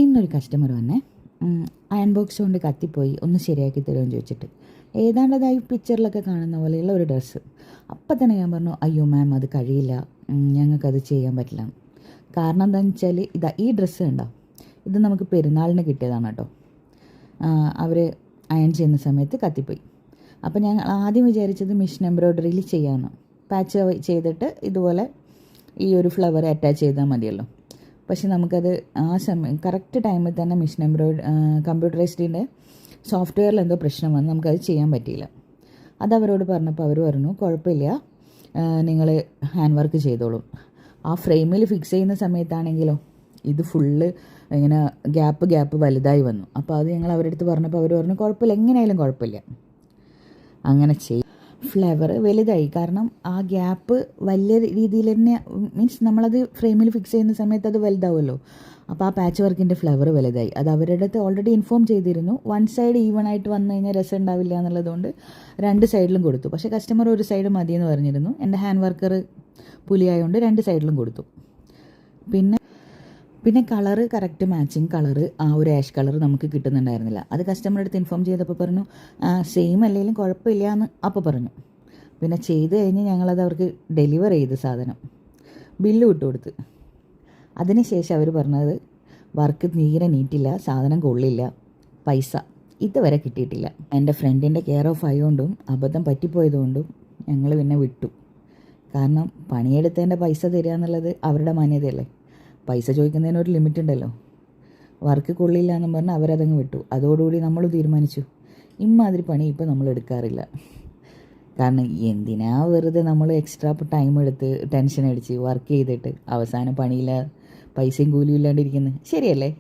ഇന്നൊരു കസ്റ്റമർ വന്നേ, iron box കൊണ്ട് കത്തിപ്പോയി, ഒന്ന് ശരിയാക്കി തരുമെന്ന് ചോദിച്ചിട്ട്. ഏതാണ്ടതായി പിക്ചറിലൊക്കെ കാണുന്ന പോലെയുള്ള ഒരു ഡ്രസ്സ്. അപ്പം തന്നെ ഞാൻ പറഞ്ഞു, അയ്യോ മാം അത് കഴിയില്ല, ഞങ്ങൾക്കത് ചെയ്യാൻ പറ്റില്ല. കാരണം എന്താണെന്ന് വെച്ചാൽ ഈ ഡ്രസ്സ് കണ്ടോ, ഇത് നമുക്ക് പെരുന്നാളിന് കിട്ടിയതാണ് കേട്ടോ. അവർ അയൺ ചെയ്യുന്ന സമയത്ത് കത്തിപ്പോയി. അപ്പോൾ ഞാൻ ആദ്യം വിചാരിച്ചത് മിഷൻ എംബ്രോയ്ഡറിയിൽ ചെയ്യാമെന്ന്. പാച്ച് ചെയ്തിട്ട് ഇതുപോലെ ഈ ഒരു ഫ്ലവർ അറ്റാച്ച് ചെയ്താൽ മതിയല്ലോ. പക്ഷെ നമുക്കത് ആ സമയം കറക്റ്റ് ടൈമിൽ തന്നെ മിഷൻ കമ്പ്യൂട്ടറൈസ്ഡിൻ്റെ സോഫ്റ്റ്വെയറിൽ എന്തോ പ്രശ്നം വന്ന് നമുക്കത് ചെയ്യാൻ പറ്റിയില്ല. അത് അവരോട് പറഞ്ഞപ്പോൾ അവർ പറഞ്ഞു, കുഴപ്പമില്ല, നിങ്ങൾ ഹാൻഡ് വർക്ക് ചെയ്തോളൂ. ആ ഫ്രെയിമിൽ ഫിക്സ് ചെയ്യുന്ന സമയത്താണെങ്കിലോ ഇത് ഫുള്ള് ഇങ്ങനെ ഗ്യാപ്പ് വലുതായി വന്നു. അപ്പോൾ അത് ഞങ്ങൾ അവരുടെ അടുത്ത് പറഞ്ഞപ്പോൾ അവർ പറഞ്ഞു, കുഴപ്പമില്ല, എങ്ങനെയായാലും കുഴപ്പമില്ല, അങ്ങനെ ചെയ്യും. ഫ്ലവർ വലുതായി, കാരണം ആ ഗ്യാപ്പ് വലിയ രീതിയിൽ തന്നെ, മീൻസ് നമ്മളത് ഫ്രെയിമിൽ ഫിക്സ് ചെയ്യുന്ന സമയത്ത് അത് വലുതാവുമല്ലോ. അപ്പോൾ ആ പാച്ച് വർക്കിൻ്റെ ഫ്ലവർ വലുതായി. അത് അവരുടെ അടുത്ത് ഓൾറെഡി ഇൻഫോം ചെയ്തിരുന്നു. വൺ സൈഡ് ഈവൺ ആയിട്ട് വന്നു കഴിഞ്ഞാൽ രസം ഉണ്ടാവില്ല എന്നുള്ളതുകൊണ്ട് രണ്ട് സൈഡിലും കൊടുത്തു. പക്ഷേ കസ്റ്റമർ ഒരു സൈഡ് മതിയെന്ന് പറഞ്ഞിരുന്നു. എൻ്റെ ഹാൻഡ് വർക്കർ പുലിയായതുകൊണ്ട് രണ്ട് സൈഡിലും കൊടുത്തു. പിന്നെ കളറ് കറക്റ്റ് മാച്ചിങ് കളറ്, ആ ഒരു ആഷ് കളർ നമുക്ക് കിട്ടുന്നുണ്ടായിരുന്നില്ല. അത് കസ്റ്റമറുടെ അടുത്ത് ഇൻഫോം ചെയ്തപ്പോൾ പറഞ്ഞു, സെയിം അല്ലെങ്കിലും കുഴപ്പമില്ല എന്ന് അപ്പോൾ പറഞ്ഞു. പിന്നെ ചെയ്ത് കഴിഞ്ഞ് ഞങ്ങളത് അവർക്ക് ഡെലിവർ ചെയ്ത് സാധനം ബില്ല് വിട്ടുകൊടുത്ത്. അതിനുശേഷം അവർ പറഞ്ഞത്, വർക്ക് തീരെ നീറ്റില്ല, സാധനം കൊള്ളില്ല, പൈസ ഇതുവരെ കിട്ടിയിട്ടില്ല. എൻ്റെ ഫ്രണ്ടിൻ്റെ കെയർ ഓഫ് ആയതുകൊണ്ടും അബദ്ധം പറ്റിപ്പോയതുകൊണ്ടും ഞങ്ങൾ പിന്നെ വിട്ടു. കാരണം പണിയെടുത്തതിൻ്റെ പൈസ തരിക എന്നുള്ളത് അവരുടെ മാന്യതയല്ലേ. പൈസ ചോദിക്കുന്നതിന് ഒരു ലിമിറ്റ് ഉണ്ടല്ലോ. വർക്ക് കൊള്ളില്ല എന്നും പറഞ്ഞാൽ അവരതങ്ങ് വിട്ടു. അതോടുകൂടി നമ്മൾ തീരുമാനിച്ചു, ഇമ്മാതിരി പണി ഇപ്പോൾ നമ്മൾ എടുക്കാറില്ല. കാരണം എന്തിനാ വെറുതെ നമ്മൾ എക്സ്ട്രാ ടൈം എടുത്ത് ടെൻഷൻ അടിച്ച് വർക്ക് ചെയ്തിട്ട് അവസാനം പണിയില്ല, പൈസയും കൂലിയും ഇല്ലാണ്ടിരിക്കുന്നത്, ശരിയല്ലേ?